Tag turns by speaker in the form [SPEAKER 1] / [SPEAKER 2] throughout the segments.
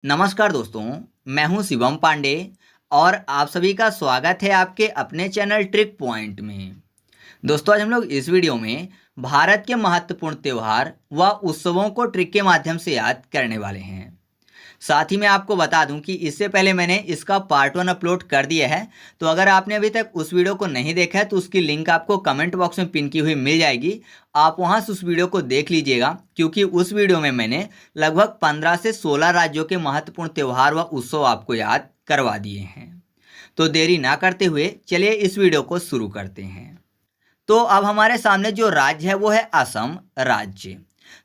[SPEAKER 1] नमस्कार दोस्तों, मैं हूं शिवम पांडे और आप सभी का स्वागत है आपके अपने चैनल ट्रिक पॉइंट में। दोस्तों, आज हम लोग इस वीडियो में भारत के महत्वपूर्ण त्यौहार व उत्सवों को ट्रिक के माध्यम से याद करने वाले हैं। साथ ही मैं आपको बता दूं कि इससे पहले मैंने इसका पार्ट 1 अपलोड कर दिया है, तो अगर आपने अभी तक उस वीडियो को नहीं देखा है तो उसकी लिंक आपको कमेंट बॉक्स में पिन की हुई मिल जाएगी। आप वहां से उस वीडियो को देख लीजिएगा, क्योंकि उस वीडियो में मैंने लगभग 15 से 16 राज्यों के महत्वपूर्ण त्यौहार व उत्सव आपको याद करवा दिए हैं। तो देरी ना करते हुए चलिए इस वीडियो को शुरू करते हैं। तो अब हमारे सामने जो राज्य है वो है असम राज्य।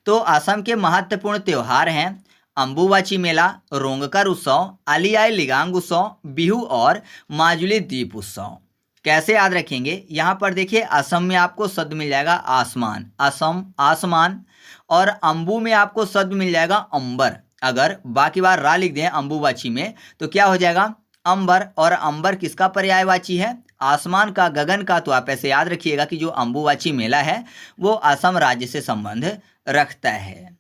[SPEAKER 1] तो असम के महत्वपूर्ण त्यौहार हैं अम्बुबाची मेला, रोंगकर उत्सव, आली आई लिगांग उत्सव, बिहू और माजुली द्वीप उत्सव। कैसे याद रखेंगे? यहाँ पर देखिए, असम में आपको शब्द मिल जाएगा आसमान, असम आसमान, और अम्बु में आपको शब्द मिल जाएगा अंबर। अगर बाकी बार रा लिख दें अम्बुबाची में तो क्या हो जाएगा? अंबर। और अंबर किसका पर्यायवाची है? आसमान का, गगन का। तो आप ऐसे याद रखिएगा कि जो अम्बुबाची मेला है वो असम राज्य से संबंध रखता है।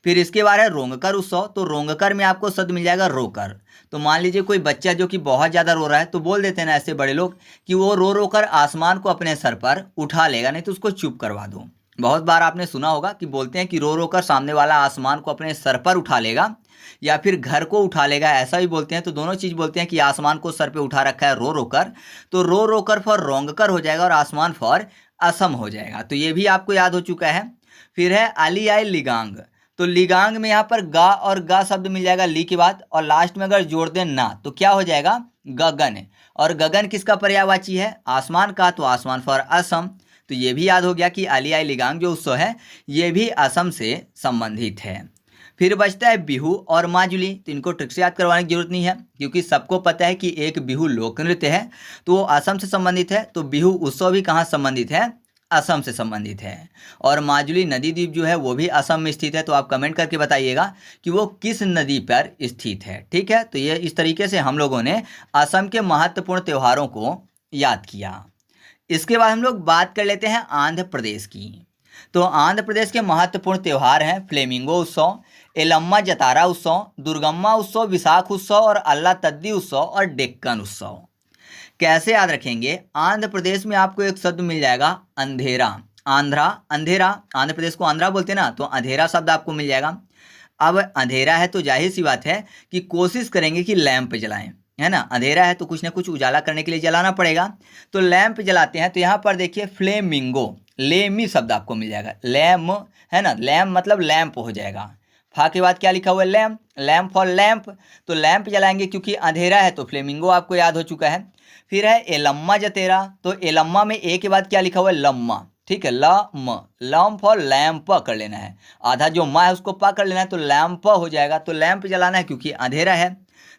[SPEAKER 1] फिर इसके बाद है रोंगकर उत्सव। तो रोंगकर में आपको शब्द मिल जाएगा रोकर। तो मान लीजिए कोई बच्चा जो कि बहुत ज़्यादा रो रहा है तो बोल देते हैं ना ऐसे बड़े लोग कि वो रो रो कर आसमान को अपने सर पर उठा लेगा, नहीं तो उसको चुप करवा दो। बहुत बार आपने सुना होगा कि बोलते हैं कि रो रो कर सामने वाला आसमान को अपने सर पर उठा लेगा या फिर घर को उठा लेगा, ऐसा भी बोलते हैं। तो दोनों चीज़ बोलते हैं कि आसमान को सर पे उठा रखा है रो रो कर, तो रो रो कर फॉर रोंगकर हो जाएगा और आसमान फॉर असम हो जाएगा। तो ये भी आपको याद हो चुका है। फिर है आली आई लिगांग। तो लिगांग में यहाँ पर गा और गा शब्द मिल जाएगा ली के बाद, और लास्ट में अगर जोड़ दें ना तो क्या हो जाएगा? गगन। और गगन किसका पर्यायवाची है? आसमान का। तो आसमान फॉर असम। तो ये भी याद हो गया कि आली आई लिगांग जो उत्सव है ये भी असम से संबंधित है। फिर बचता है बिहू और माजुली। तो इनको ट्रिक से याद करवाने की जरूरत नहीं है, क्योंकि सबको पता है कि एक बिहू लोक नृत्य है तो वो असम से संबंधित है। तो बिहू उत्सव भी कहाँ संबंधित है? असम से संबंधित है। और माजुली नदी द्वीप जो है वो भी असम में स्थित है। तो आप कमेंट करके बताइएगा कि वो किस नदी पर स्थित है। ठीक है, तो ये इस तरीके से हम लोगों ने असम के महत्वपूर्ण त्योहारों को याद किया। इसके बाद हम लोग बात कर लेते हैं आंध्र प्रदेश की। तो आंध्र प्रदेश के महत्वपूर्ण त्यौहार हैं फ्लेमिंगो उत्सव, एलम्मा जतारा उत्सव, दुर्गम्मा उत्सव, विशाख उत्सव और अल्ला तद्दी उत्सव और डेक्कन उत्सव। कैसे याद रखेंगे? आंध्र प्रदेश में आपको एक शब्द मिल जाएगा अंधेरा, आंध्रा, अंधेरा। आंध्र प्रदेश को आंध्रा बोलते हैं ना, तो अंधेरा शब्द आपको मिल जाएगा। अब अंधेरा है तो जाहिर सी बात है कि कोशिश करेंगे कि लैंप जलाएं, है ना। अंधेरा है तो कुछ ना कुछ उजाला करने के लिए जलाना पड़ेगा, तो लैंप जलाते हैं। तो यहाँ पर देखिए फ्लेमिंगो, लेमी शब्द आपको मिल जाएगा, लैम है ना, लैम्प मतलब लैंप हो जाएगा। फा के बाद क्या लिखा हुआ है? Lamp, lamp for lamp. तो लैंप जलाएंगे क्योंकि अंधेरा है, तो फ्लेमिंगो आपको याद हो चुका है। फिर है एलम्मा जतेरा। तो एलम्मा में ए के बाद क्या लिखा हुआ है? लम्मा। ठीक है, लम फॉर लैंप कर लेना है, आधा जो मा है उसको पा कर लेना है, तो लैंप हो जाएगा। तो लैंप जलाना है क्योंकि अंधेरा है,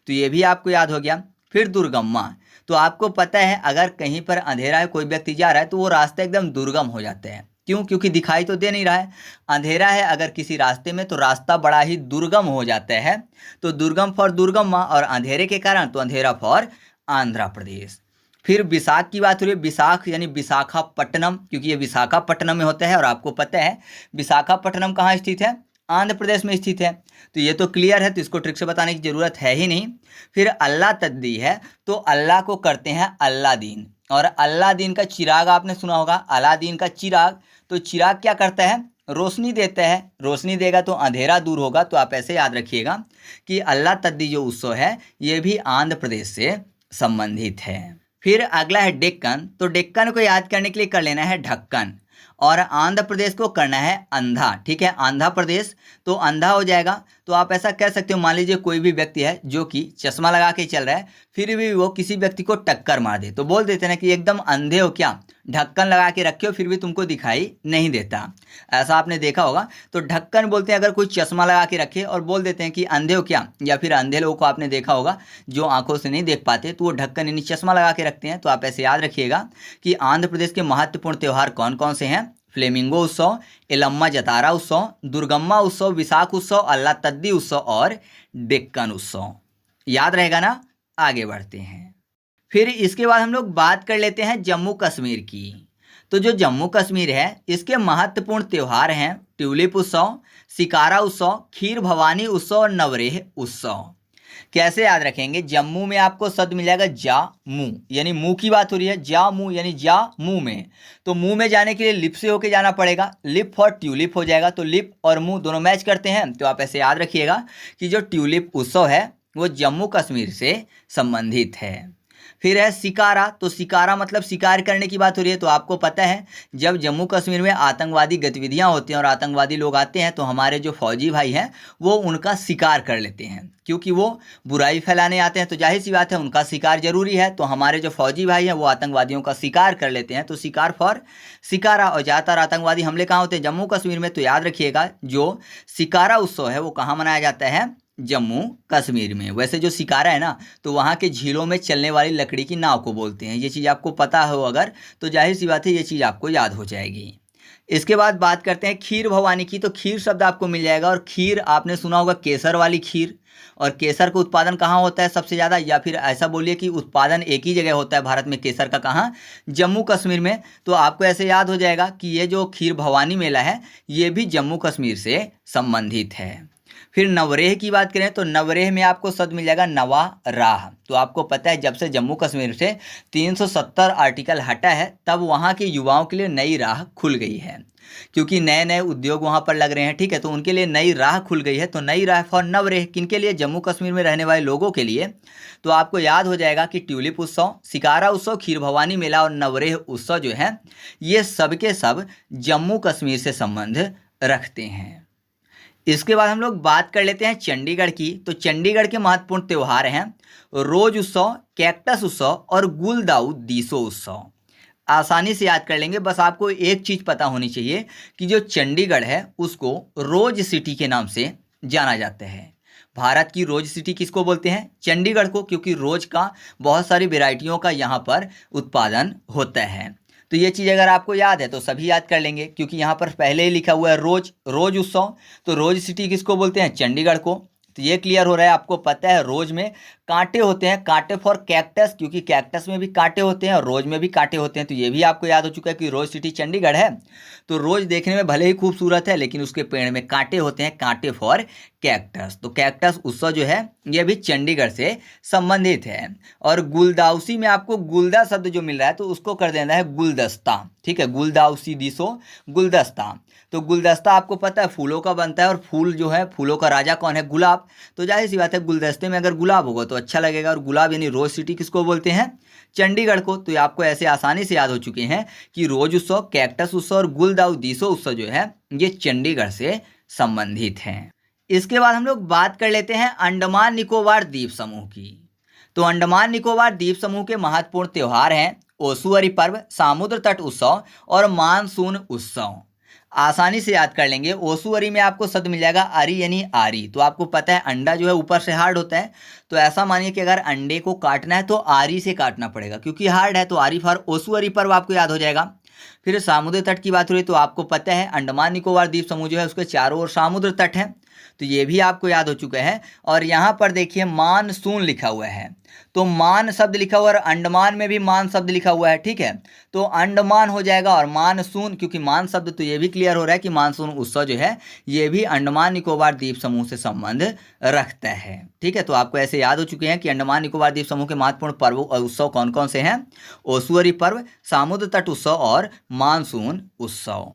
[SPEAKER 1] तो ये भी आपको याद हो गया। फिर दुर्गम्मा। तो आपको पता है अगर कहीं पर अंधेरा है, कोई व्यक्ति जा रहा है तो वो रास्ता एकदम दुर्गम हो जाते हैं। क्यों? क्योंकि दिखाई तो दे नहीं रहा है। अंधेरा है अगर किसी रास्ते में तो रास्ता बड़ा ही दुर्गम हो जाता है। तो दुर्गम फॉर दुर्गम्मा, और अंधेरे के कारण तो अंधेरा फॉर आंध्र प्रदेश। फिर विशाख की बात हो रही है, विशाख यानी विशाखापट्टनम, क्योंकि ये विशाखापट्टनम में होता है। और आपको पता है विशाखापट्टनम कहाँ स्थित है? आंध्र प्रदेश में स्थित है। तो ये तो क्लियर है, तो इसको ट्रिक से बताने की जरूरत है ही नहीं। फिर अल्लाह तद्दी है। तो अल्लाह को करते हैं अल्लादीन, और अल्लादीन का चिराग आपने सुना होगा, अलादीन का चिराग। तो चिराग क्या करता है? रोशनी देता है। रोशनी देगा तो अंधेरा दूर होगा। तो आप ऐसे याद रखिएगा कि अल्लाह तद्दी जो उत्सव है ये भी आंध्र प्रदेश से संबंधित है। फिर अगला है डेक्कन। तो डेक्कन को याद करने के लिए कर लेना है ढक्कन, और आंध्र प्रदेश को करना है अंधा। ठीक है, आंध्र प्रदेश तो अंधा हो जाएगा। तो आप ऐसा कह सकते हो, मान लीजिए कोई भी व्यक्ति है जो कि चश्मा लगा के चल रहा है, फिर भी वो किसी व्यक्ति को टक्कर मार दे, तो बोल देते हैं कि एकदम अंधे हो क्या, ढक्कन लगा के रखे हो फिर भी तुमको दिखाई नहीं देता। ऐसा आपने देखा होगा। तो ढक्कन बोलते हैं अगर कोई चश्मा लगा के रखे, और बोल देते हैं कि अंधे हो क्या, या फिर अंधे लोगों को आपने देखा होगा जो आंखों से नहीं देख पाते, तो वो ढक्कन यानी चश्मा लगा के रखते हैं। तो आप ऐसे याद रखिएगा कि आंध्र प्रदेश के महत्वपूर्ण त्यौहार कौन कौन से हैं? फ्लेमिंगो उत्सव, एलम्मा जतारा उत्सव, दुर्गम्मा उत्सव, विशाख उत्सव, अल्लाह तद्दी उत्सव और डेक्कन उत्सव। याद रहेगा ना? आगे बढ़ते हैं। फिर इसके बाद हम लोग बात कर लेते हैं जम्मू कश्मीर की। तो जो जम्मू कश्मीर है इसके महत्वपूर्ण त्यौहार हैं ट्यूलिप उत्सव, सिकारा उत्सव, खीर भवानी उत्सव और नवरेह उत्सव। कैसे याद रखेंगे? जम्मू में आपको शब्द मिल जाएगा जामू, यानी मुंह की बात हो रही है, जामू यानी जा मुंह में। तो मुंह में जाने के लिए लिप से होके जाना पड़ेगा, लिप फॉर ट्यूलिप हो जाएगा। तो लिप और मुंह दोनों मैच करते हैं, तो आप ऐसे याद रखिएगा कि जो ट्यूलिप उत्सव है वो जम्मू कश्मीर से संबंधित है। फिर है शिकारा। तो शिकारा मतलब शिकार करने की बात हो रही है। तो आपको पता है जब जम्मू कश्मीर में आतंकवादी गतिविधियां होती हैं और आतंकवादी लोग आते हैं तो हमारे जो फौजी भाई हैं वो उनका शिकार कर लेते हैं, क्योंकि वो बुराई फैलाने आते हैं, तो जाहिर सी बात है उनका शिकार जरूरी है। तो हमारे जो फौजी भाई हैं वो आतंकवादियों का शिकार कर लेते हैं, तो शिकार फॉर शिकारा। और ज़्यादातर आतंकवादी हमले कहाँ होते हैं? जम्मू कश्मीर में। तो याद रखिएगा जो शिकारा उत्सव है वो कहाँ मनाया जाता है? जम्मू कश्मीर में। वैसे जो शिकारा है ना, तो वहाँ के झीलों में चलने वाली लकड़ी की नाव को बोलते हैं। ये चीज़ आपको पता हो अगर, तो जाहिर सी बात है ये चीज़ आपको याद हो जाएगी। इसके बाद बात करते हैं खीर भवानी की। तो खीर शब्द आपको मिल जाएगा, और खीर आपने सुना होगा केसर वाली खीर। और केसर का उत्पादन कहाँ होता है सबसे ज़्यादा, या फिर ऐसा बोलिए कि उत्पादन एक ही जगह होता है भारत में केसर का, कहाँ? जम्मू कश्मीर में। तो आपको ऐसे याद हो जाएगा कि ये जो खीर भवानी मेला है ये भी जम्मू कश्मीर से संबंधित है। फिर नवरेह की बात करें तो नवरेह में आपको शब्द मिल जाएगा नवा राह। तो आपको पता है जब से जम्मू कश्मीर से 370 आर्टिकल हटा है तब वहाँ के युवाओं के लिए नई राह खुल गई है, क्योंकि नए नए उद्योग वहाँ पर लग रहे हैं, ठीक है। तो उनके लिए नई राह खुल गई है। तो नई राह फॉर नवरेह किनके लिए? जम्मू कश्मीर में रहने वाले लोगों के लिए। तो आपको याद हो जाएगा कि ट्यूलिप उत्सव, शिकारा उत्सव, खीर भवानी मेला और नवरेह उत्सव जो है ये सबके सब जम्मू कश्मीर से संबंध रखते हैं। इसके बाद हम लोग बात कर लेते हैं चंडीगढ़ की। तो चंडीगढ़ के महत्वपूर्ण त्यौहार हैं रोज उत्सव, कैक्टस उत्सव और गुलदाउ दीसो उत्सव। आसानी से याद कर लेंगे, बस आपको एक चीज़ पता होनी चाहिए कि जो चंडीगढ़ है उसको रोज सिटी के नाम से जाना जाता है। भारत की रोज सिटी किसको बोलते हैं? चंडीगढ़ को, क्योंकि रोज का बहुत सारी वेराइटियों का यहाँ पर उत्पादन होता है। तो ये चीज़ अगर आपको याद है तो सभी याद कर लेंगे, क्योंकि यहाँ पर पहले ही लिखा हुआ है रोज उत्सव। तो रोज सिटी किसको बोलते हैं? चंडीगढ़ को। तो ये क्लियर हो रहा है। आपको पता है रोज में कांटे होते हैं, कांटे फॉर कैक्टस, क्योंकि कैक्टस में भी कांटे होते हैं और रोज में भी कांटे होते हैं। तो ये भी आपको याद हो चुका है कि रोज सिटी चंडीगढ़ है। तो रोज देखने में भले ही खूबसूरत है लेकिन उसके पेड़ में कांटे होते हैं, कांटे फॉर कैक्टस। तो कैक्टस उत्सव जो है ये भी चंडीगढ़ से संबंधित है। और गुलदाउसी में आपको गुलदा शब्द जो मिल रहा है तो उसको कर देना है गुलदस्ता, ठीक है। गुलदाउसी दिसो गुलदस्ता। तो गुलदस्ता आपको पता है फूलों का बनता है, और फूल जो है, फूलों का राजा कौन है? गुलाब। तो जाहिर सी बात है गुलदस्ते में अगर गुलाब होगा तो अच्छा लगेगा। और गुलाब यानी रोज सिटी किसको बोलते हैं? चंडीगढ़ को। तो आपको ऐसे आसानी से याद हो चुके हैं कि रोज उत्सव, कैक्टस उत्सव और गुलदाउ दीसो उत्सव जो है ये चंडीगढ़ से संबंधित हैं। इसके बाद हम लोग बात कर लेते हैं अंडमान निकोबार द्वीप समूह की। तो अंडमान निकोबार द्वीप समूह के महत्वपूर्ण त्यौहार हैं ओसुअरी पर्व, समुद्र तट उत्सव और मानसून उत्सव। आसानी से याद कर लेंगे। ओसुअरी में आपको शब्द मिल जाएगा अरी यानी आरी। तो आपको पता है अंडा जो है ऊपर से हार्ड होता है, तो ऐसा मानिए कि अगर अंडे को काटना है तो आरी से काटना पड़ेगा, क्योंकि हार्ड है। तो आरी फॉर ओसुअरी पर्व आपको याद हो जाएगा। फिर समुद्र तट की बात हो रही तो आपको पता है अंडमान निकोबार द्वीप समूह जो है उसके चारों ओर समुद्र तट है, तो ये भी आपको याद हो चुका है। और यहाँ पर देखिए मानसून लिखा हुआ है, तो मान शब्द लिखा हुआ है और अंडमान में भी मान शब्द लिखा हुआ है, ठीक है। तो अंडमान हो जाएगा और मानसून, क्योंकि मान शब्द, तो ये भी क्लियर हो रहा है कि मानसून उत्सव जो है ये भी अंडमान निकोबार द्वीप समूह से संबंध रखता है, ठीक है। तो आपको ऐसे याद हो चुके हैं कि अंडमान निकोबार द्वीप समूह के महत्वपूर्ण पर्व और उत्सव कौन कौन से हैं? ओसुअरी पर्व, समुद्र तट उत्सव और मानसून उत्सव।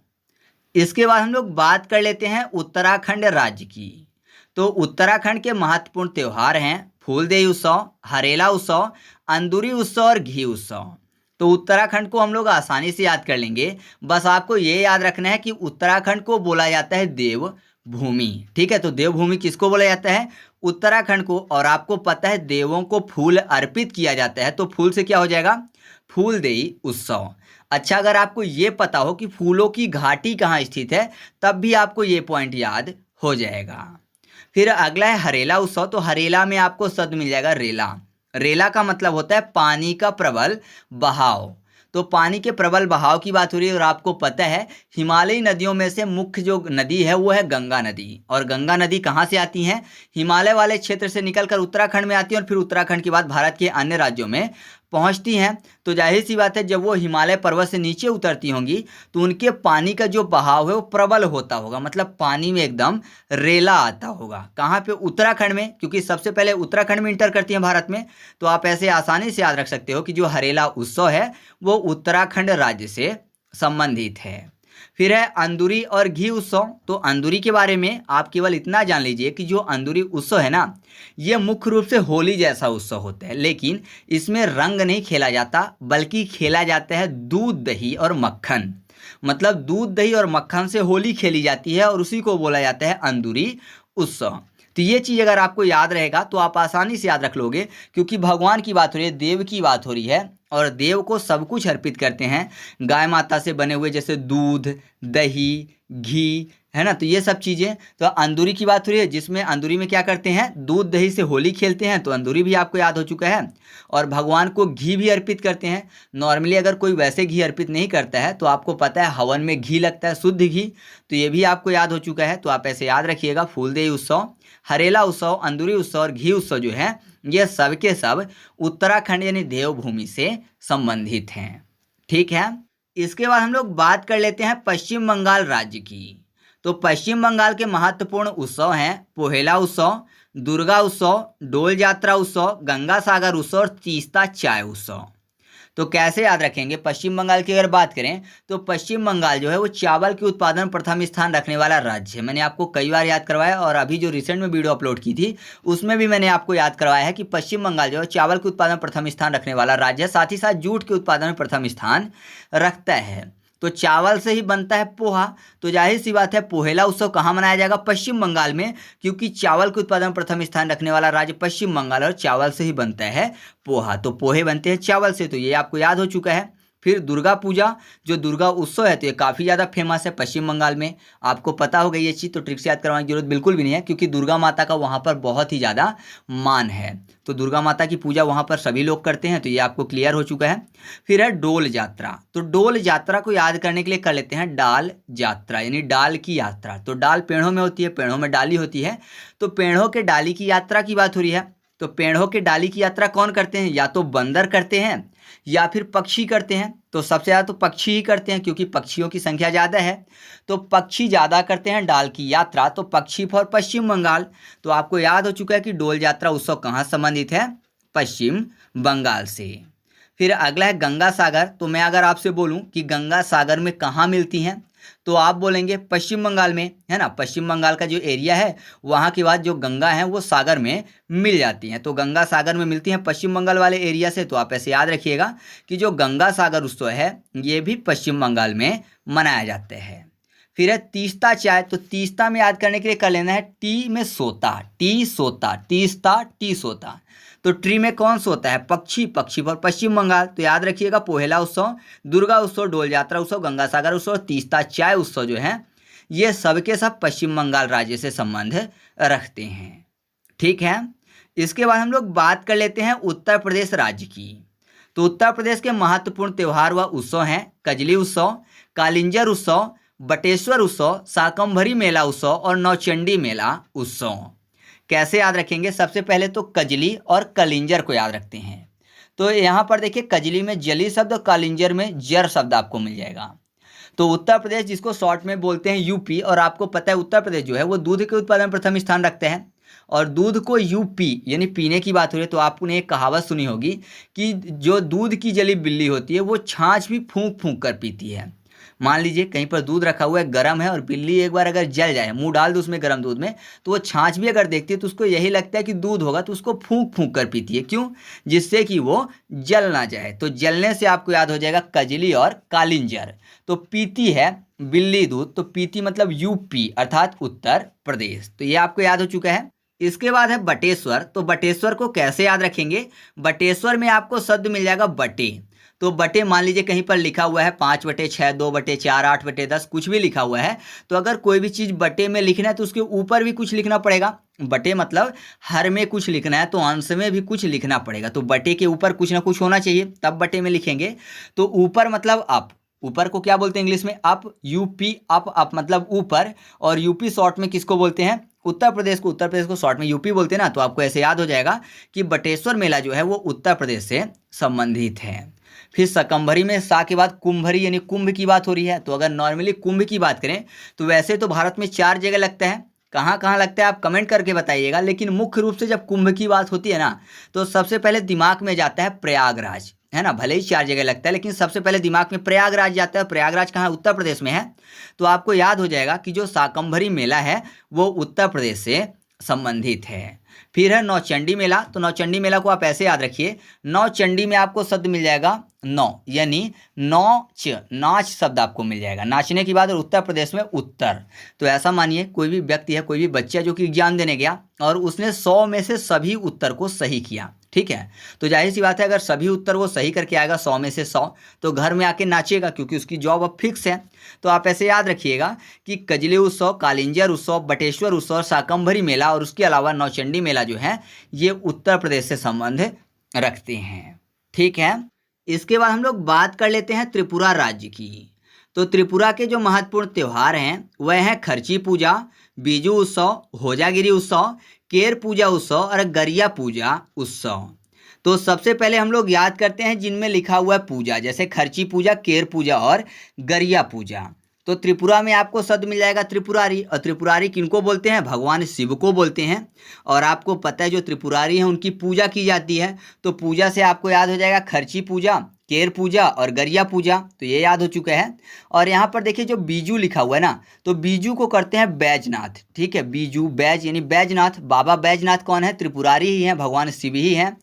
[SPEAKER 1] इसके बाद हम लोग बात कर लेते हैं उत्तराखंड राज्य की। तो उत्तराखंड के महत्वपूर्ण त्यौहार हैं फूलदेई उत्सव, हरेला उत्सव, अंदूरी उत्सव और घी उत्सव। तो उत्तराखंड को हम लोग आसानी से याद कर लेंगे, बस आपको ये याद रखना है कि उत्तराखंड को बोला जाता है देवभूमि, ठीक है। तो देवभूमि किसको बोला जाता है? उत्तराखंड को। और आपको पता है देवों को फूल अर्पित किया जाता है, तो फूल से क्या हो जाएगा? फूलदेई उत्सव। अच्छा, अगर आपको ये पता हो कि फूलों की घाटी कहाँ स्थित है तब भी आपको ये पॉइंट याद हो जाएगा। फिर अगला है हरेला उत्सव। तो हरेला में आपको शब्द मिल जाएगा रेला। रेला का मतलब होता है पानी का प्रबल बहाव। तो पानी के प्रबल बहाव की बात हो रही है। और आपको पता है हिमालयी नदियों में से मुख्य जो नदी है वो है गंगा नदी। और गंगा नदी कहाँ से आती है? हिमालय वाले क्षेत्र से निकलकर उत्तराखंड में आती है और फिर उत्तराखंड के बाद भारत के अन्य राज्यों में पहुंचती हैं तो जाहिर सी बात है जब वो हिमालय पर्वत से नीचे उतरती होंगी तो उनके पानी का जो बहाव है वो प्रबल होता होगा, मतलब पानी में एकदम रेला आता होगा। कहाँ पे? उत्तराखंड में, क्योंकि सबसे पहले उत्तराखंड में इंटर करती हैं भारत में। तो आप ऐसे आसानी से याद रख सकते हो कि जो हरेला उत्सव है वो उत्तराखंड राज्य से संबंधित है। फिर है अंदूरी और घी उत्सव। तो अंदूरी के बारे में आप केवल इतना जान लीजिए कि जो अंदूरी उत्सव है ना, ये मुख्य रूप से होली जैसा उत्सव होता है, लेकिन इसमें रंग नहीं खेला जाता बल्कि खेला जाता है दूध, दही और मक्खन। मतलब दूध, दही और मक्खन से होली खेली जाती है और उसी को बोला जाता है अंदूरी उत्सव। तो ये चीज़ अगर आपको याद रहेगा तो आप आसानी से याद रख लोगे, क्योंकि भगवान की बात हो रही है, देव की बात हो रही है और देव को सब कुछ अर्पित करते हैं गाय माता से बने हुए, जैसे दूध, दही, घी, है ना। तो ये सब चीज़ें, तो अंदूरी की बात हो रही है जिसमें अंदूरी में क्या करते हैं, दूध दही से होली खेलते हैं, तो अंदूरी भी आपको याद हो चुका है। और भगवान को घी भी अर्पित करते हैं। नॉर्मली अगर कोई वैसे घी अर्पित नहीं करता है तो आपको पता है हवन में घी लगता है, शुद्ध घी, तो ये भी आपको याद हो चुका है। तो आप ऐसे याद रखिएगा, फूलदेई उत्सव, हरेला उत्सव, अंदूरी उत्सव और घी उत्सव जो है ये सब के सब उत्तराखंड यानी देवभूमि से संबंधित हैं। ठीक है। इसके बाद हम लोग बात कर लेते हैं पश्चिम बंगाल राज्य की। तो पश्चिम बंगाल के महत्वपूर्ण उत्सव हैं पोहेला उत्सव, दुर्गा उत्सव, डोल यात्रा उत्सव, गंगा सागर उत्सव और तीस्ता चाय उत्सव। तो कैसे याद रखेंगे? पश्चिम बंगाल की अगर बात करें तो पश्चिम बंगाल जो है वो चावल के उत्पादन प्रथम स्थान रखने वाला राज्य है। मैंने आपको कई बार याद करवाया और अभी जो रिसेंट में वीडियो अपलोड की थी उसमें भी मैंने आपको याद करवाया है कि पश्चिम बंगाल जो है चावल के उत्पादन प्रथम स्थान रखने वाला राज्य है, साथ ही साथ जूट के उत्पादन में प्रथम स्थान रखता है। तो चावल से ही बनता है पोहा, तो जाहिर सी बात है पोहेला उत्सव कहाँ मनाया जाएगा? पश्चिम बंगाल में, क्योंकि चावल के उत्पादन प्रथम स्थान रखने वाला राज्य पश्चिम बंगाल और चावल से ही बनता है पोहा। तो पोहे बनते हैं चावल से, तो ये आपको याद हो चुका है। फिर दुर्गा पूजा, जो दुर्गा उत्सव है तो ये काफ़ी ज़्यादा फेमस है पश्चिम बंगाल में, आपको पता होगा ये चीज़, तो ट्रिक से याद करवाने की जरूरत बिल्कुल भी नहीं है, क्योंकि दुर्गा माता का वहाँ पर बहुत ही ज़्यादा मान है। तो दुर्गा माता की पूजा वहाँ पर सभी लोग करते हैं, तो ये आपको क्लियर हो चुका है। फिर है डोल यात्रा। तो डोल यात्रा को याद करने के लिए कर लेते हैं डाल यात्रा, यानी डाल की यात्रा। तो डाल पेड़ों में होती है, पेड़ों में डाली होती है, तो पेड़ों के डाली की यात्रा की बात हो रही है। तो पेड़ों के डाली की यात्रा कौन करते हैं? या तो बंदर करते हैं या फिर पक्षी करते हैं। तो सबसे ज़्यादा तो पक्षी ही करते हैं, क्योंकि पक्षियों की संख्या ज़्यादा है, तो पक्षी ज़्यादा करते हैं डाल की यात्रा। तो पक्षी फॉर पश्चिम बंगाल। तो आपको याद हो चुका है कि डोल यात्रा उत्सव कहाँ संबंधित है? पश्चिम बंगाल से। फिर अगला है गंगा सागर। तो मैं अगर आपसे बोलूं कि गंगा सागर में कहाँ मिलती हैं तो आप बोलेंगे पश्चिम बंगाल में, है ना। पश्चिम बंगाल का जो एरिया है वहाँ के बाद जो गंगा है वो सागर में मिल जाती हैं, तो गंगा सागर में मिलती हैं पश्चिम बंगाल वाले एरिया से। तो आप ऐसे याद रखिएगा कि जो गंगा सागर उत्सव है ये भी पश्चिम बंगाल में मनाया जाता है। फिर है तीस्ता चाय। तो तीस्ता में याद करने के लिए कर लेना है टी में सोता, टी सोता, तीस्ता टी सोता। तो ट्री में कौन सोता है? पक्षी, पक्षी पर पश्चिम बंगाल। तो याद रखिएगा पोहेला उत्सव, दुर्गा उत्सव, डोल यात्रा उत्सव, गंगा सागर उत्सव, तीस्ता चाय उत्सव जो है ये सबके सब पश्चिम बंगाल राज्य से संबंध रखते हैं। ठीक है। इसके बाद हम लोग बात कर लेते हैं उत्तर प्रदेश राज्य की। तो उत्तर प्रदेश के महत्वपूर्ण त्यौहार व उत्सव हैं कजली उत्सव, कालिंजर उत्सव, बटेश्वर उत्सव, शाकंभरी मेला उत्सव और नौचंडी मेला उत्सव। कैसे याद रखेंगे? सबसे पहले तो कजली और कलिंजर को याद रखते हैं। तो यहाँ पर देखिए कजली में जली शब्द और कालिंजर में जर शब्द आपको मिल जाएगा। तो उत्तर प्रदेश जिसको शॉर्ट में बोलते हैं यूपी, और आपको पता है उत्तर प्रदेश जो है वो दूध के उत्पादन में प्रथम स्थान रखते हैं, और दूध को यूपी यानी पीने की बात हो रही है तो आपने एक कहावत सुनी होगी कि जो दूध की जली बिल्ली होती है वो छाछ भी फूंक फूंक कर पीती है। मान लीजिए कहीं पर दूध रखा हुआ है, गर्म है, और बिल्ली एक बार अगर जल जाए, मुंह डाल दो उसमें गर्म दूध में, तो वो छाछ भी अगर देखती है तो उसको यही लगता है कि दूध होगा, तो उसको फूंक फूंक कर पीती है। क्यों? जिससे कि वो जल ना जाए। तो जलने से आपको याद हो जाएगा कजली और कालिंजर। तो पीती है बिल्ली दूध, तो पीती मतलब यूपी अर्थात उत्तर प्रदेश। तो ये आपको याद हो चुका है। इसके बाद है बटेश्वर। तो बटेश्वर को कैसे याद रखेंगे? बटेश्वर में आपको शब्द मिल जाएगा बटे। तो बटे मान लीजिए कहीं पर लिखा हुआ है 5/6, 2/4, 8/10, कुछ भी लिखा हुआ है, तो अगर कोई भी चीज़ बटे में लिखना है तो उसके ऊपर भी कुछ लिखना पड़ेगा। बटे मतलब हर में कुछ लिखना है तो अंश में भी कुछ लिखना पड़ेगा। तो बटे के ऊपर कुछ ना कुछ होना चाहिए तब बटे में लिखेंगे। तो ऊपर मतलब अप, ऊपर को क्या बोलते हैं इंग्लिश में? अप, यूपी अप, अप मतलब ऊपर, और यूपी शॉर्ट में किसको बोलते हैं? उत्तर प्रदेश को शॉर्ट में यूपी बोलते हैं ना, तो आपको ऐसे याद हो जाएगा कि बटेश्वर मेला जो है वो उत्तर प्रदेश से संबंधित है। फिर शकंभरी में सा के बाद कुंभरी यानी कुंभ की बात हो रही है। तो अगर नॉर्मली कुंभ की बात करें तो वैसे तो भारत में 4 जगह लगता है, कहाँ कहाँ लगता है आप कमेंट करके बताइएगा। लेकिन मुख्य रूप से जब कुंभ की बात होती है ना तो सबसे पहले दिमाग में जाता है प्रयागराज, है ना। भले ही 4 जगह लगता है लेकिन सबसे पहले दिमाग में प्रयागराज जाता है। प्रयागराज कहाँ, उत्तर प्रदेश में है। तो आपको याद हो जाएगा कि जो शाकंभरी मेला है वो उत्तर प्रदेश से संबंधित है। फिर है नौचंडी मेला। तो नौचंडी मेला को आप ऐसे याद रखिए, नौचंडी में आपको शब्द मिल जाएगा नौ, यानी नौच, नाच शब्द आपको मिल जाएगा नाचने की बात, और उत्तर प्रदेश में उत्तर। तो ऐसा मानिए कोई भी व्यक्ति है, कोई भी बच्चा जो कि एग्जाम देने गया और उसने 100 में से सभी उत्तर को सही किया, ठीक है। तो जाहिर सी बात है अगर सभी उत्तर वो सही करके आएगा 100 में से 100, तो घर में आके नाचेगा क्योंकि उसकी जॉब अब फिक्स है। तो आप ऐसे याद रखिएगा कि कजली उत्सव, कालिंजर उत्सव, बटेश्वर उत्सव, शाकंभरी मेला और उसके अलावा नौचंडी मेला जो है ये उत्तर प्रदेश से संबंध रखते हैं, ठीक है। इसके बाद हम लोग बात कर लेते हैं त्रिपुरा राज्य की। तो त्रिपुरा के जो महत्वपूर्ण त्यौहार हैं वह हैं खर्ची पूजा, बीजू उत्सव, होजागिरी उत्सव, केर पूजा उत्सव और गरिया पूजा उत्सव। तो सबसे पहले हम लोग याद करते हैं जिनमें लिखा हुआ है पूजा, जैसे खर्ची पूजा, केर पूजा और गरिया पूजा। तो त्रिपुरा में आपको शब्द मिल जाएगा त्रिपुरारी, और त्रिपुरारी किनको बोलते हैं, भगवान शिव को बोलते हैं। और आपको पता है जो त्रिपुरारी हैं उनकी पूजा की जाती है। तो पूजा से आपको याद हो जाएगा खर्ची पूजा, केर पूजा और गरिया पूजा, तो ये याद हो चुका है। और यहाँ पर देखिए जो बीजू लिखा हुआ है ना, तो बीजू को करते हैं बैजनाथ, ठीक है। बीजू, बैज यानी बैजनाथ। बाबा बैजनाथ कौन है, त्रिपुरारी ही हैं, भगवान शिव ही हैं।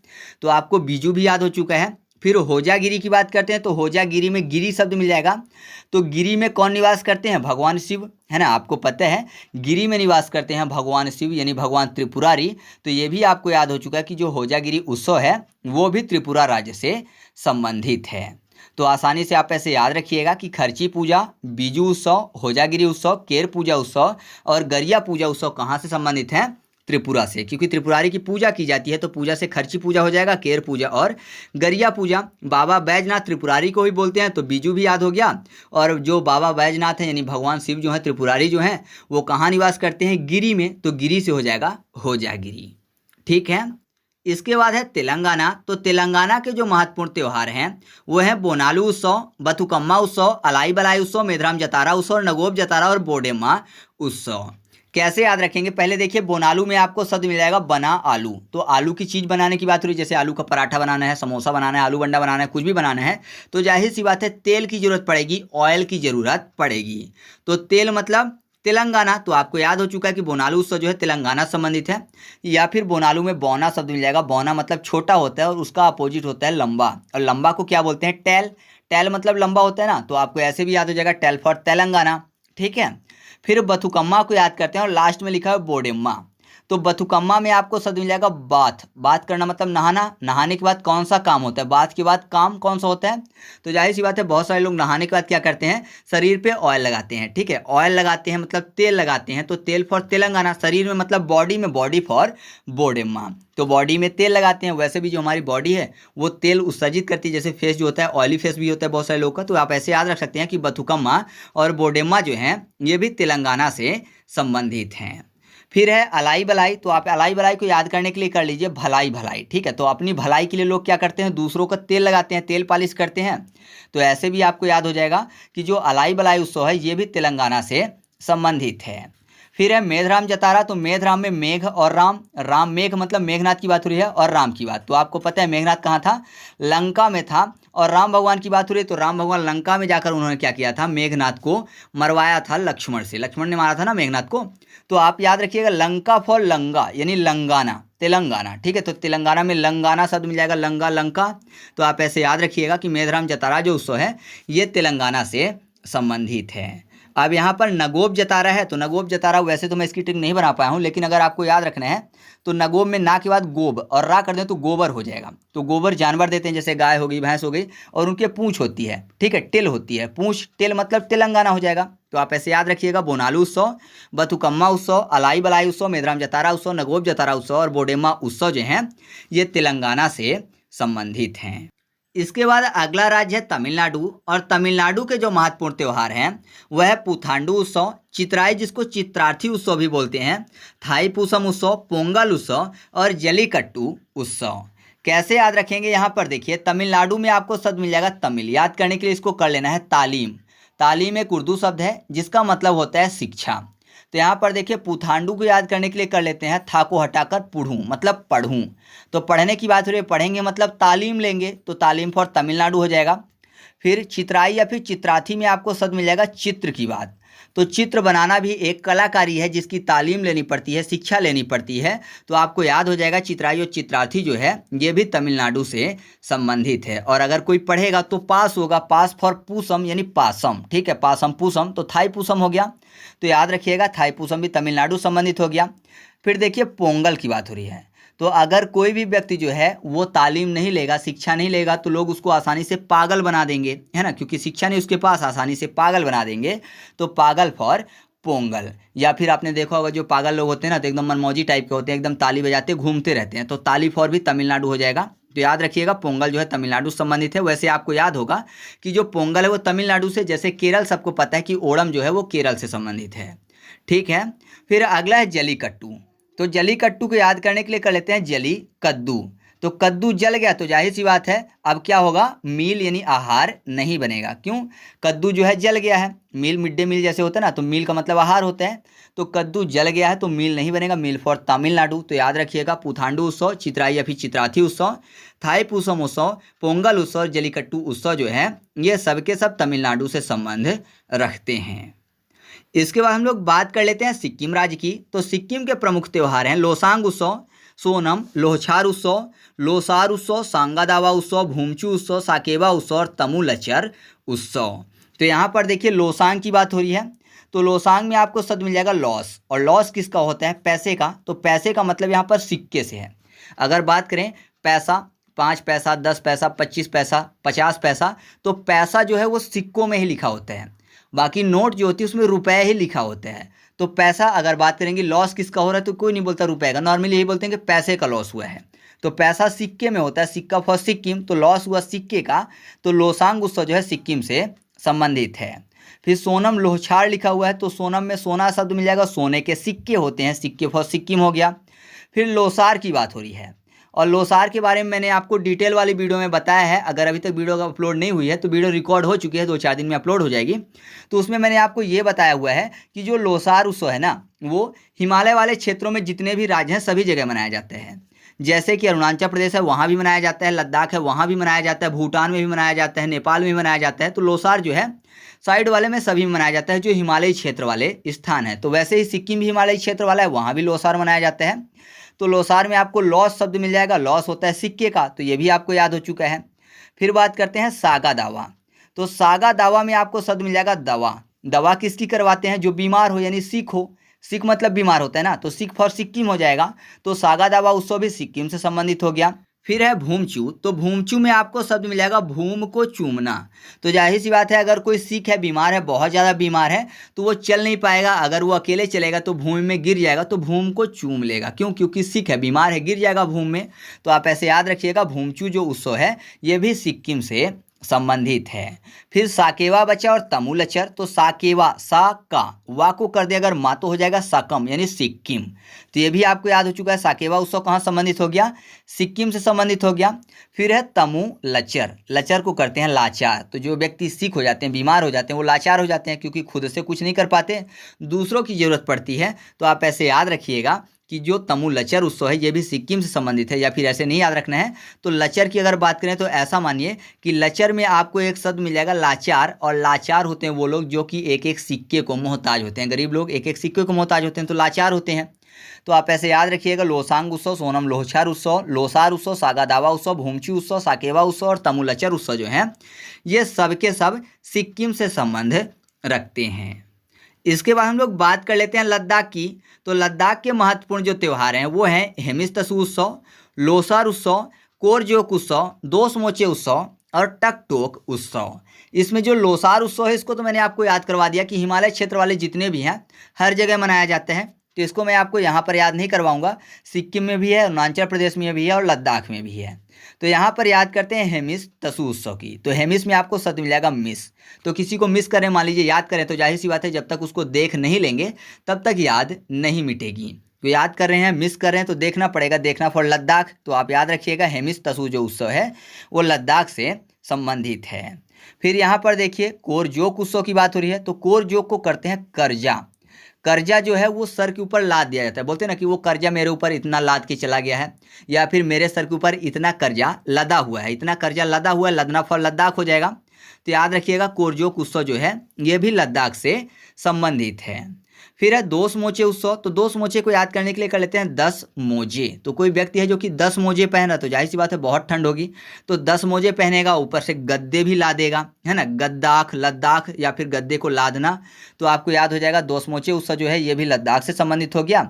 [SPEAKER 1] तो आपको बीजू भी याद हो चुका है। फिर होजागिरी की बात करते हैं तो होजागिरी में गिरी शब्द मिल जाएगा। तो गिरी में कौन निवास करते हैं, भगवान शिव, है ना। आपको पता है गिरी में निवास करते हैं भगवान शिव यानी भगवान त्रिपुरारी। तो ये भी आपको याद हो चुका है कि जो होजागिरी उत्सव है वो भी त्रिपुरा राज्य से संबंधित है। तो आसानी से आप ऐसे याद रखिएगा कि खर्ची पूजा, बीजू उत्सव, होजागिरी उत्सव, केर पूजा उत्सव और गरिया पूजा उत्सव कहाँ से संबंधित हैं, त्रिपुरा से। क्योंकि त्रिपुरारी की पूजा की जाती है तो पूजा से खर्ची पूजा हो जाएगा, केर पूजा और गरिया पूजा। बाबा बैजनाथ त्रिपुरारी को भी बोलते हैं तो बीजू भी याद हो गया। और जो बाबा बैजनाथ हैं यानी भगवान शिव जो है, त्रिपुरारी जो हैं वो कहाँ निवास करते हैं, गिरी में। तो गिरी से हो जाएगा होजागिरी, ठीक है। इसके बाद है तेलंगाना। तो तेलंगाना के जो महत्वपूर्ण त्यौहार हैं वो है बोनालू उत्सव, बथुकम्मा उत्सव, अलाई बलाई उत्सव, मेधराम जतारा उत्सव, नगोब जतारा और बोडेम्मा उत्सव। कैसे याद रखेंगे, पहले देखिए बोनालू में आपको शब्द मिल जाएगा बना आलू। तो आलू की चीज़ बनाने की बात हो रही है, जैसे आलू का पराठा बनाना है, समोसा बनाना है, आलू बंडा बनाना है, कुछ भी बनाना है तो जाहिर सी बात है तेल की जरूरत पड़ेगी, ऑयल की जरूरत पड़ेगी। तो तेल मतलब तेलंगाना। तो आपको याद हो चुका है कि बोनालू उत्सव जो है तेलंगाना संबंधित है। या फिर बोनालू में बौना शब्द मिल जाएगा। बौना मतलब छोटा होता है और उसका अपोजिट होता है लंबा, और लंबा को क्या बोलते हैं, टैल। टैल मतलब लंबा होता है ना, तो आपको ऐसे भी याद हो जाएगा टैल फॉर तेलंगाना, ठीक है। फिर बथुकम्मा को याद करते हैं और लास्ट में लिखा है बोडेम्मा। तो बथुकम्मा में आपको शब्द मिल जाएगा बाथ। बात करना मतलब नहाना। नहाने के बाद कौन सा काम होता है, बाथ के बाद काम कौन सा होता है। तो जाहिर सी बात है बहुत सारे लोग नहाने के बाद क्या करते हैं, शरीर पे ऑयल लगाते हैं, ठीक है। ऑयल लगाते हैं मतलब तेल लगाते हैं। तो तेल फॉर तेलंगाना, शरीर में मतलब बॉडी में बॉडी फॉर बोडेम्मा। तो बॉडी में तेल लगाते हैं। वैसे भी जो हमारी बॉडी है वो तेल उत्सर्जित करती है, जैसे फेस जो होता है ऑयली फेस भी होता है बहुत सारे लोगों का। तो आप ऐसे याद रख सकते हैं कि बथुकम्मा और बोडेम्मा जो हैं ये भी तेलंगाना से संबंधित हैं। फिर है अलाई बलाई। तो आप अलाई बलाई को याद करने के लिए कर लीजिए भलाई भलाई, ठीक है। तो अपनी भलाई के लिए लोग क्या करते हैं, दूसरों का तेल लगाते हैं, तेल पालिश करते हैं। तो ऐसे भी आपको याद हो जाएगा कि जो अलाई बलाई उत्सव है ये भी तेलंगाना से संबंधित है। फिर है मेधराम जतारा। तो मेधराम में मेघ और राम, राम मेघ मतलब मेघनाथ की बात हो रही है और राम की बात। तो आपको पता है मेघनाथ कहाँ था, लंका में था। और राम भगवान की बात हो रही है तो राम भगवान लंका में जाकर उन्होंने क्या किया था, मेघनाथ को मरवाया था लक्ष्मण से। लक्ष्मण ने मारा था ना मेघनाथ को। तो आप याद रखिएगा लंका फॉर लंगा यानी लंगाना, तेलंगाना, ठीक है। तो तेलंगाना में लंगाना शब्द मिल जाएगा, लंगा लंका। तो आप ऐसे याद रखिएगा कि मेधराम जतारा जो उत्सव है ये तेलंगाना से संबंधित है। अब यहाँ पर नगोब जतारा है। तो नगोब जतारा वैसे तो मैं इसकी ट्रिक नहीं बना पाया हूँ, लेकिन अगर आपको याद रखना है तो नगोब में ना के बाद गोब और रा कर दें तो गोबर हो जाएगा। तो गोबर जानवर देते हैं, जैसे गाय हो गई, भैंस हो गई, और उनके पूंछ होती है, ठीक है, टिल होती है, पूंछ टिल मतलब तेलंगाना हो जाएगा। तो आप ऐसे याद रखिएगा बोनालू उत्सव, बथुकम्मा उत्सव, अलाई बलाई उत्सव, मेधराम जतारा उत्सव, नगोब जतारा उत्सव और बोडेम्मा उत्सव जो हैं ये तेलंगाना से संबंधित हैं। इसके बाद अगला राज्य है तमिलनाडु, और तमिलनाडु के जो महत्वपूर्ण त्यौहार हैं वह है पुथांडु उत्सव, चित्राई जिसको चित्रार्थी उत्सव भी बोलते हैं, थाई पूसम उत्सव, पोंगल उत्सव और जलीकट्टू उत्सव। कैसे याद रखेंगे, यहाँ पर देखिए तमिलनाडु में आपको शब्द मिल जाएगा तमिल। याद करने के लिए इसको कर लेना है तालीम। तालीम एक उर्दू शब्द है जिसका मतलब होता है शिक्षा। तो यहाँ पर देखिए पुथांडु को याद करने के लिए कर लेते हैं था को हटाकर पुढ़ूं, मतलब पढ़ूं। तो पढ़ने की बात हो रही है, पढ़ेंगे मतलब तालीम लेंगे, तो तालीम फॉर तमिलनाडु हो जाएगा। फिर चित्राई या फिर चित्रार्थी में आपको शब्द मिल जाएगा चित्र की बात। तो चित्र बनाना भी एक कलाकारी है जिसकी तालीम लेनी पड़ती है, शिक्षा लेनी पड़ती है। तो आपको याद हो जाएगा चित्राई और चित्रार्थी जो है ये भी तमिलनाडु से संबंधित है। और अगर कोई पढ़ेगा तो पास होगा, पास फॉर पूसम यानी पासम, ठीक है, पासम पूसम, तो थाई पूसम हो गया। तो याद रखिएगा थाई पूसम भी तमिलनाडु संबंधित हो गया। फिर देखिए पोंगल की बात हो रही है। तो अगर कोई भी व्यक्ति जो है वो तालीम नहीं लेगा, शिक्षा नहीं लेगा, तो लोग उसको आसानी से पागल बना देंगे, है ना, क्योंकि शिक्षा नहीं उसके पास, आसानी से पागल बना देंगे। तो पागल फॉर पोंगल। या फिर आपने देखा होगा जो पागल लोग होते हैं ना, तो एकदम मनमौजी टाइप के होते हैं, एकदम ताली बजाते घूमते रहते हैं, तो ताली फॉर भी तमिलनाडु हो जाएगा। तो याद रखिएगा पोंगल जो है तमिलनाडु संबंधित है। वैसे आपको याद होगा कि जो पोंगल है वो तमिलनाडु से, जैसे केरल सबको पता है कि ओणम जो है वो केरल से संबंधित है, ठीक है। फिर अगला है जलीकट्टू। तो जलीकट्टू को याद करने के लिए कर लेते हैं जली कद्दू। तो कद्दू जल गया तो जाहिर सी बात है अब क्या होगा, मील यानी आहार नहीं बनेगा। क्यों, कद्दू जो है जल गया है। मील मिड डे मील जैसे होता है ना, तो मील का मतलब आहार होता है। तो कद्दू जल गया है तो मील नहीं बनेगा, मील फॉर तमिलनाडु। तो याद रखिएगा पुथांडु उत्सव, चित्राई या फिर चित्रार्थी उत्सव, थाई पूसम उत्सव, पोंगल उत्सव, जलीकट्टू उत्सव जो है ये सबके सब तमिलनाडु से संबंध रखते हैं। इसके बाद हम लोग बात कर लेते हैं सिक्किम राज्य की। तो सिक्किम के प्रमुख त्यौहार हैं लोसांग उत्सव, सोनम, लोहछार उत्सव, लोसार उत्सव, सांगा दावा उत्सव, भूमचू उत्सव, साकेवा उत्सव और तमु लचर उत्सव। तो यहाँ पर देखिए लोसांग की बात हो रही है। तो लोसांग में आपको शब्द मिल जाएगा लॉस, और लॉस किसका होता है, पैसे का। तो पैसे का मतलब यहाँ पर सिक्के से है। अगर बात करें पैसा, 5 पैसा, 10 पैसा, 25 पैसा, 50 पैसा, तो पैसा जो है वो सिक्कों में ही लिखा होता है। बाकी नोट जो होती है उसमें रुपए ही लिखा होता है। तो पैसा अगर बात करेंगे लॉस किसका हो रहा है, तो कोई नहीं बोलता रुपए का, नॉर्मली यही बोलते हैं कि पैसे का लॉस हुआ है। तो पैसा सिक्के में होता है, सिक्का फॉर सिक्किम, तो लॉस हुआ सिक्के का। तो लोसांग उत्सव जो है सिक्किम से संबंधित है। फिर सोनम लोहछार लिखा हुआ है, तो सोनम में सोना शब्द मिल जाएगा, सोने के सिक्के होते हैं, सिक्के फॉर सिक्किम हो गया। फिर लोसार की बात हो रही है, और लोसार के बारे में मैंने आपको डिटेल वाली वीडियो में बताया है। अगर अभी तक वीडियो अपलोड नहीं हुई है तो वीडियो रिकॉर्ड हो चुकी है, 2-4 दिन में अपलोड हो जाएगी। तो उसमें मैंने आपको ये बताया हुआ है कि जो लोसार उत्सव है ना, वो हिमालय वाले क्षेत्रों में जितने भी राज्य हैं सभी जगह मनाया जाते हैं। जैसे कि अरुणाचल प्रदेश है वहाँ भी मनाया जाता है, लद्दाख है वहाँ भी मनाया जाता है, भूटान में भी मनाया जाता है, नेपाल में भी मनाया जाता है। तो लोसार जो है साइड वाले में सभी मनाया जाता है जो हिमालयी क्षेत्र वाले स्थान है। तो वैसे ही सिक्किम भी हिमालयी क्षेत्र वाला है, वहाँ भी लोसार मनाया जाता है। तो लोसार में आपको लॉस शब्द मिल जाएगा, लॉस होता है सिक्के का, तो ये भी आपको याद हो चुका है। फिर बात करते हैं सागा दावा। तो सागा दावा में आपको शब्द मिल जाएगा दवा। दवा किसकी करवाते हैं, जो बीमार हो, यानी सिक हो, सिक मतलब बीमार होता है ना, तो सिक फॉर सिक्किम हो जाएगा। तो सागा दावा उत्सव भी सिक्किम से संबंधित हो गया। फिर है भूमचू। तो भूमचू में आपको शब्द मिलेगा भूम को चूमना। तो जाहिर सी बात है अगर कोई सिक है, बीमार है, बहुत ज़्यादा बीमार है, तो वो चल नहीं पाएगा। अगर वो अकेले चलेगा तो भूमि में गिर जाएगा, तो भूम को चूम लेगा। क्यों, क्योंकि सिक है, बीमार है, गिर जाएगा भूमि में। तो आप ऐसे याद रखिएगा भूमचू जो उत्सव है ये भी सिक्किम से संबंधित है। फिर साकेवा बचा और तमु लचर। तो साकेवा, सा का वा को कर दे अगर मा तो हो जाएगा साकम यानी सिक्किम। तो ये भी आपको याद हो चुका है। साकेवा उत्सव कहाँ संबंधित हो गया, सिक्किम से संबंधित हो गया। फिर है तमु लचर। लचर को करते हैं लाचार। तो जो व्यक्ति सिक हो जाते हैं, बीमार हो जाते हैं, वो लाचार हो जाते हैं क्योंकि खुद से कुछ नहीं कर पाते, दूसरों की जरूरत पड़ती है। तो आप ऐसे याद रखिएगा कि जो तमु लचर उत्सव है ये भी सिक्किम से संबंधित है। या फिर ऐसे नहीं याद रखना है। तो लचर की अगर बात करें तो ऐसा मानिए कि लचर में आपको एक शब्द मिल जाएगा लाचार, और लाचार होते हैं वो लोग जो कि एक एक सिक्के को मोहताज होते हैं। गरीब लोग एक एक सिक्के को मोहताज होते हैं, तो लाचार होते हैं। तो आप ऐसे याद रखिएगा लोसांग उत्सव, सोनम लोहछार उत्सव, लोसार उत्सव, सागा दावा उत्सव, भूमचू उत्सव, साकेवा उत्सव और तमु लचर उत्सव जो हैं ये सब के सब सिक्किम से संबंध रखते हैं। इसके बाद हम लोग बात कर लेते हैं लद्दाख की। तो लद्दाख के महत्वपूर्ण जो त्यौहार हैं वो हैं हेमिस-तसु उत्सव, लोसार उत्सव, कोरजोक उत्सव, दोसमोचे उत्सव और टकटोक उत्सव। इसमें जो लोसार उत्सव है इसको तो मैंने आपको याद करवा दिया कि हिमालय क्षेत्र वाले जितने भी हैं हर जगह मनाया जाता है। तो इसको मैं आपको यहाँ पर याद नहीं करवाऊंगा। सिक्किम में भी है, अरुणाचल प्रदेश में भी है और लद्दाख में भी है। तो यहाँ पर याद करते हैं हेमिस तसू उत्सव की। तो हेमिस में आपको शब्द मिल जाएगा मिस। तो किसी को मिस करें, मान लीजिए याद करें, तो जाहिर सी बात है जब तक उसको देख नहीं लेंगे तब तक याद नहीं मिटेगी। तो याद कर रहे हैं, मिस कर रहे हैं, तो देखना पड़ेगा। देखना फॉर लद्दाख, तो आप याद रखिएगा हेमिस तसू जो उत्सव है वो लद्दाख से संबंधित है। फिर यहाँ पर देखिए कोरजोक उत्सव की बात हो रही है। तो कोरजोक को करते हैं कर्जा। कर्जा जो है वो सर के ऊपर लाद दिया जाता है। बोलते हैं ना कि वो कर्जा मेरे ऊपर इतना लाद के चला गया है, या फिर मेरे सर के ऊपर इतना कर्जा लदा हुआ है, इतना कर्जा लदा हुआ है, लदना फॉर लद्दाख हो जाएगा। तो याद रखिएगा कोरजोक उत्सव जो है ये भी लद्दाख से संबंधित है। फिर है दोष मोचे उत्सव। तो दोष मोचे को याद करने के लिए कर लेते हैं 10 मोजे। तो कोई व्यक्ति है जो कि 10 मोजे पहन रहा, तो जाहिर सी बात है बहुत ठंड होगी, तो 10 मोजे पहनेगा, ऊपर से गद्दे भी लादेगा, है ना, गद्दाख लद्दाख या फिर गद्दे को लादना। तो आपको याद हो जाएगा दोष मोचे उत्सव जो है ये भी लद्दाख से संबंधित हो गया।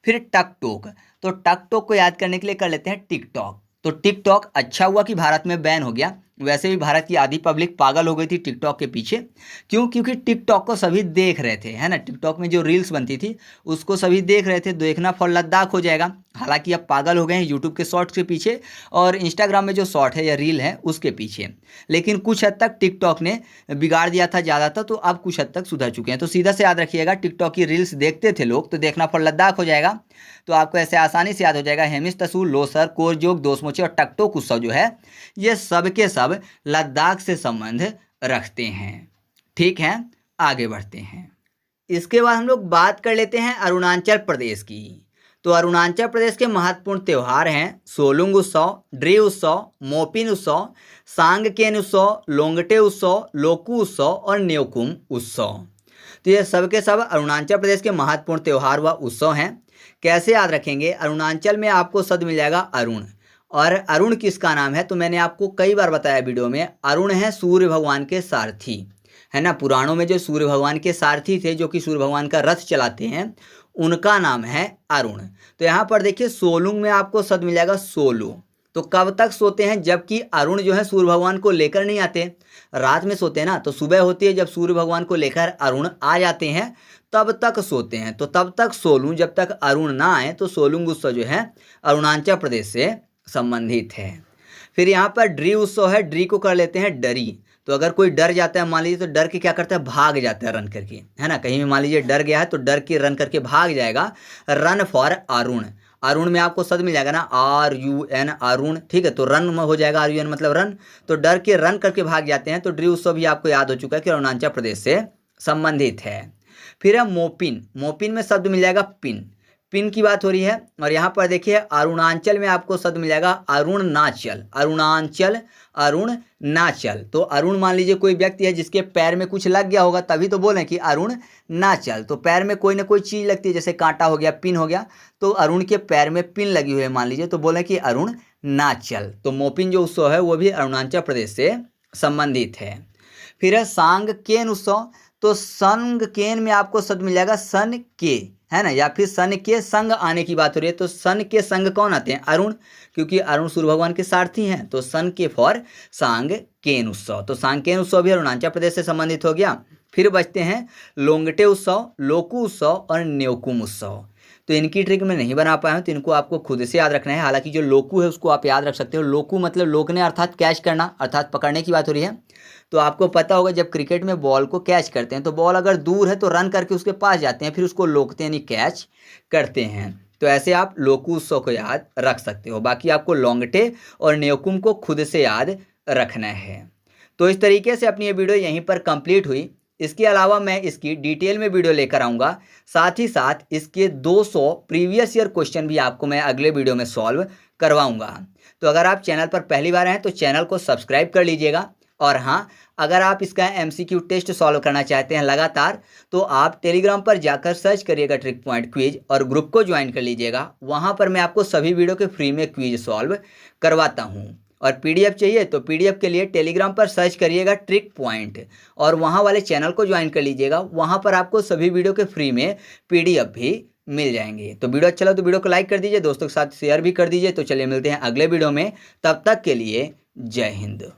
[SPEAKER 1] फिर टक टोक। तो टक टोक को याद करने के लिए कर लेते हैं टिकटॉक। तो टिकटॉक अच्छा हुआ कि भारत में बैन हो गया। वैसे भी भारत की आधी पब्लिक पागल हो गई थी टिकटॉक के पीछे। क्यों? क्योंकि टिकटॉक को सभी देख रहे थे, है ना। टिकटॉक में जो रील्स बनती थी उसको सभी देख रहे थे। देखना फॉर लद्दाख हो जाएगा। हालांकि अब पागल हो गए हैं यूट्यूब के शॉर्ट्स के पीछे और इंस्टाग्राम में जो शॉर्ट है या रील है उसके पीछे। लेकिन कुछ हद तक टिकटॉक ने बिगाड़ दिया था ज़्यादातर, तो अब कुछ हद तक सुधर चुके हैं। तो सीधा से याद रखिएगा टिकटॉक की रील्स देखते थे लोग, तो देखना फॉर लद्दाख हो जाएगा। तो आपको ऐसे आसानी से याद हो जाएगा हेमिस तसू, लोसर, कोरजोक, दोषमोचे और टकटोक उत्सव जो है ये सब के सब लद्दाख से संबंध रखते हैं। ठीक है, आगे बढ़ते हैं। इसके बाद हम लोग बात कर लेते हैं अरुणाचल प्रदेश की। तो अरुणाचल प्रदेश के महत्वपूर्ण त्यौहार हैं सोलुंग उत्सव, ड्री उत्सव, मोपिन उत्सव, सांगकेन उत्सव, लोंगटे उत्सव, लोकू उत्सव और न्योकुम उत्सव। तो ये सब के सब अरुणाचल प्रदेश के महत्वपूर्ण त्यौहार व उत्सव हैं। कैसे याद रखेंगे? अरुणाचल में आपको शब्द मिल जाएगा अरुण। और अरुण किसका नाम है? तो मैंने आपको कई बार बताया वीडियो में, अरुण है सूर्य भगवान के सारथी, है ना। पुराणों में जो सूर्य भगवान के सारथी थे, जो कि सूर्य भगवान का रथ चलाते हैं, उनका नाम है अरुण। तो यहाँ पर देखिए सोलुंग में आपको शब्द मिल जाएगा सोलो। तो कब तक सोते हैं? जबकि अरुण जो है सूर्य भगवान को लेकर नहीं आते, रात में सोते हैं ना। तो सुबह होती है जब सूर्य भगवान को लेकर अरुण आ जाते हैं तब तक सोते हैं। तो तब तक सोलूं, जब तक अरुण ना आए। तो सोलुंग उत्सव जो है अरुणाचल प्रदेश से संबंधित है। फिर यहाँ पर ड्री उत्सव है। ड्री को कर लेते हैं डरी। तो अगर कोई डर जाता है मान लीजिए, तो डर के क्या करता है? भाग जाता है रन करके, है ना। कहीं भी मान लीजिए डर गया है तो डर के रन करके भाग जाएगा। Run for Arun. अरुण में आपको शब्द मिल जाएगा ना RUN, अरुण। ठीक है, तो रन हो जाएगा, RUN मतलब रन। तो डर के रन करके भाग जाते हैं। तो ड्री उत्सव भी आपको याद हो चुका है कि अरुणाचल प्रदेश से संबंधित है। फिर है मोपिन। मोपिन में शब्द मिल जाएगा पिन। पिन की बात हो रही है। और यहाँ पर देखिए अरुणाचल में आपको शब्द मिल जाएगा अरुणाचल। अरुणाचल, अरुणाचल। तो अरुण मान लीजिए कोई व्यक्ति है जिसके पैर में कुछ लग गया होगा, तभी तो बोलें कि अरुणाचल। तो पैर में कोई ना कोई चीज़ लगती है, जैसे कांटा हो गया, पिन हो गया। तो अरुण के पैर में पिन लगी हुई है मान लीजिए, तो बोलें कि अरुणाचल। तो मोपिन जो उत्सव है वो भी अरुणाचल प्रदेश से संबंधित है। फिर है सांगकेन उत्सव। तो संगकेन में आपको शब्द मिल जाएगा सन के, है ना, या फिर सन के संग आने की बात हो रही है। तो सन के संग कौन आते हैं? अरुण, क्योंकि अरुण सूर्य भगवान के सारथी हैं। तो सन के फॉर सांगकेन उत्सव। तो सांगकेन उत्सव भी अरुणाचल प्रदेश से संबंधित हो गया। फिर बचते हैं लोंगटे उत्सव, लोकू उत्सव और न्योकुम उत्सव। तो इनकी ट्रिक मैं नहीं बना पाया हूँ, तो इनको आपको खुद से याद रखना है। हालांकि जो लोकू है उसको आप याद रख सकते हो। लोकू मतलब लोकने अर्थात कैच करना, अर्थात पकड़ने की बात हो रही है। तो आपको पता होगा जब क्रिकेट में बॉल को कैच करते हैं तो बॉल अगर दूर है तो रन करके उसके पास जाते हैं, फिर उसको लोकते यानी कैच करते हैं। तो ऐसे आप लोकू उत्सव को याद रख सकते हो। बाकी आपको लोंगटे और न्योकुम को खुद से याद रखना है। तो इस तरीके से अपनी ये वीडियो यहीं पर कंप्लीट हुई। इसके अलावा मैं इसकी डिटेल में वीडियो लेकर आऊँगा। साथ ही साथ इसके 200 प्रीवियस ईयर क्वेश्चन भी आपको मैं अगले वीडियो में सॉल्व करवाऊँगा। तो अगर आप चैनल पर पहली बार हैं तो चैनल को सब्सक्राइब कर लीजिएगा। और हाँ, अगर आप इसका MCQ टेस्ट सॉल्व करना चाहते हैं लगातार, तो आप टेलीग्राम पर जाकर सर्च करिएगा ट्रिक पॉइंट क्विज और ग्रुप को ज्वाइन कर लीजिएगा। वहाँ पर मैं आपको सभी वीडियो के फ्री में क्विज सॉल्व करवाता हूँ। और PDF चाहिए तो PDF के लिए टेलीग्राम पर सर्च करिएगा ट्रिक पॉइंट और वहाँ वाले चैनल को ज्वाइन कर लीजिएगा। वहाँ पर आपको सभी वीडियो के फ्री में PDF भी मिल जाएंगे। तो वीडियो अच्छा लगा तो वीडियो को लाइक कर दीजिए, दोस्तों के साथ शेयर भी कर दीजिए। तो चलिए मिलते हैं अगले वीडियो में, तब तक के लिए जय हिंद।